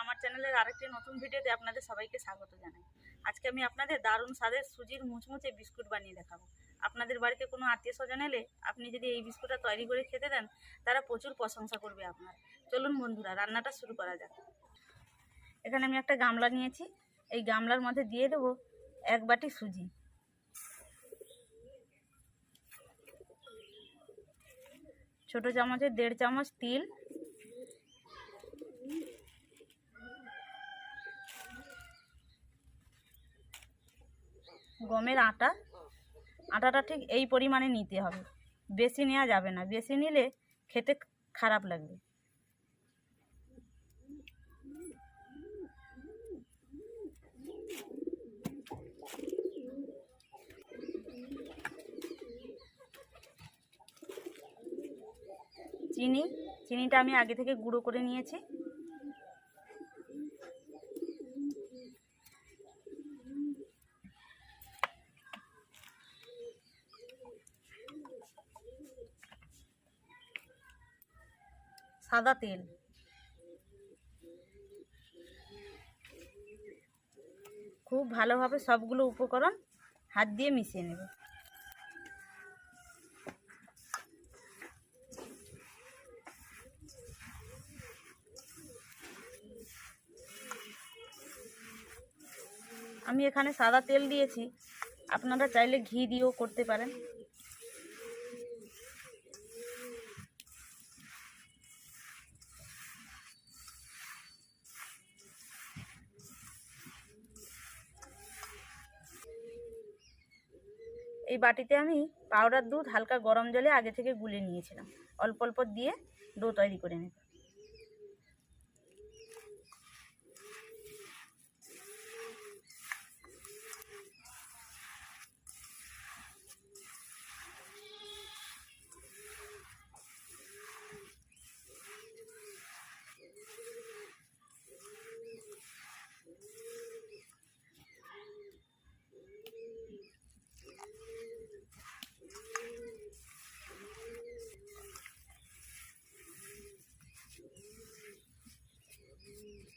আমার চ্যানেলের আরেকটি নতুন ভিডিওতে আপনাদের সবাইকে স্বাগত জানাই। আজকে আমি আপনাদের দারুণ স্বাদের সুজির মুচমুচে বিস্কুট বানিয়ে দেখাবো। আপনাদের বাড়িতে কোনো আত্মীয় স্বজন এলে আপনি যদি এই বিস্কুটটা তৈরি করে খেতে দেন, তারা প্রচুর প্রশংসা করবে আপনার। চলুন বন্ধুরা, রান্নাটা শুরু করা যাক। এখানে আমি একটা গামলা নিয়েছি। এই গামলার মধ্যে দিয়ে দেবো 1 বাটি সুজি, ছোটো চামচের 1.5 চামচ তিল, গমের আটা। আটাটা ঠিক এই পরিমাণে নিতে হবে, বেশি নেওয়া যাবে না, বেশি নিলে খেতে খারাপ লাগবে। চিনিটা আমি আগে থেকে গুঁড়ো করে নিয়েছি। সাদা তেল, খুব ভালোভাবে সবগুলো উপকরণ হাত দিয়ে মিশিয়ে নেব। আমি এখানে সাদা তেল দিয়েছি, আপনারা চাইলে ঘি দিয়েও করতে পারেন। এই বাটিতে আমি পাউডার দুধ হালকা গরম জলে আগে থেকে গুলে নিয়েছিলাম। অল্প অল্প দিয়ে ডো তৈরি করে নেব।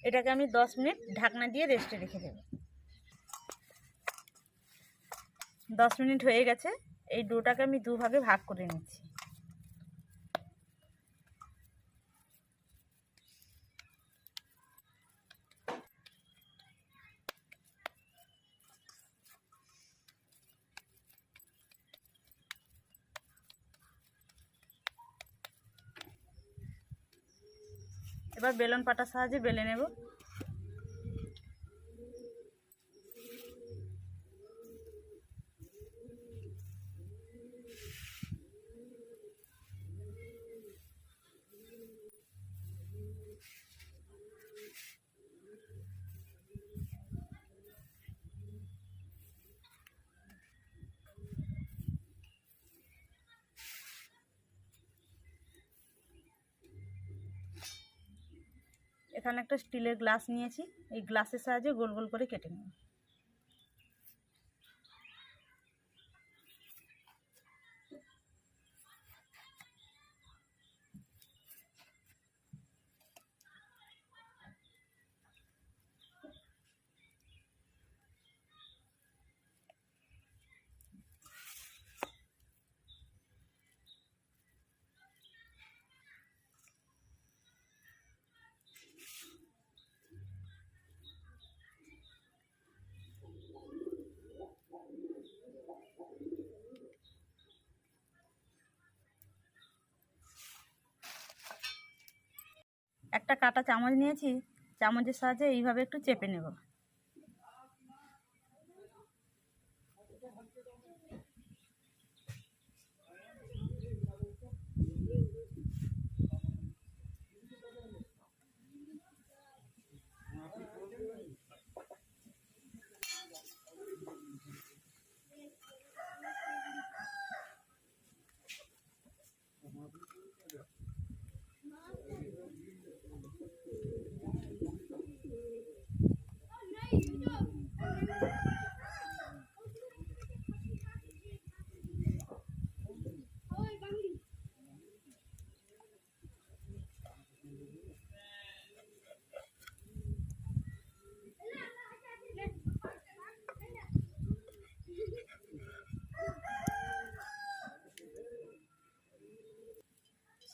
এটাকে আমি 10 মিনিট ঢাকনা দিয়ে রেস্টে রেখে দেব। 10 মিনিট হয়ে গেছে। এই ডোটাকে আমি দুভাগে ভাগ করে নিচ্ছি। এবার বেলন পাটার সাহায্যে বেলে নেব। এখানে একটা স্টিলের গ্লাস নিয়েছি, এই গ্লাসের সাহায্যে গোল গোল করে কেটে নেব। একটা কাঁটা চামচ নিয়েছি, চামচের সাহায্যে এইভাবে একটু চেপে নেব।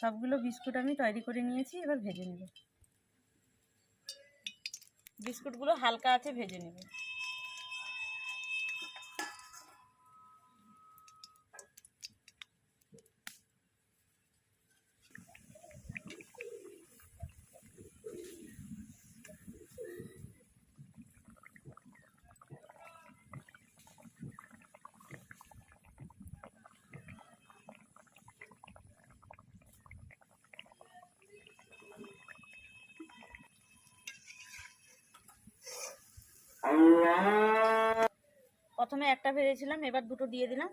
সবগুলো বিস্কুট আমি তৈরি করে নিয়েছি, এবার ভেজে নেব। বিস্কুটগুলো হালকা আছে ভেজে নেব। প্রথমে একটা ভেজেছিলাম, এবার দুটো দিয়ে দিলাম।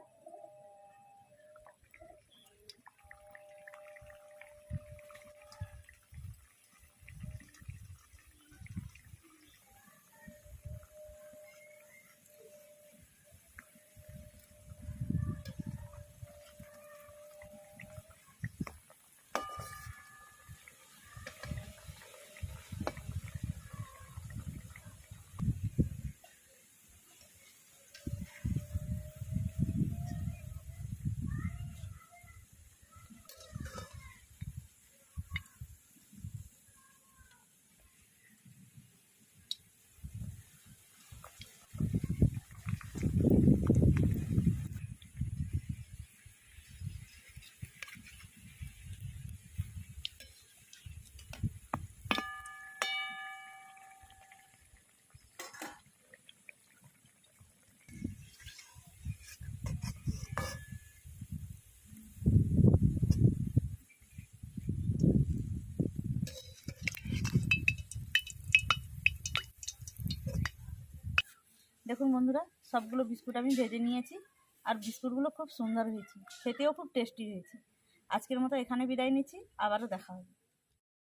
দেখুন বন্ধুরা, সবগুলো বিস্কুট আমি ভেজে নিয়েছি, আর বিস্কুটগুলো খুব সুন্দর হয়েছে, খেতেও খুব টেস্টি হয়েছে। আজকের মতো এখানে বিদায় নিচ্ছি, আবারও দেখা হবে।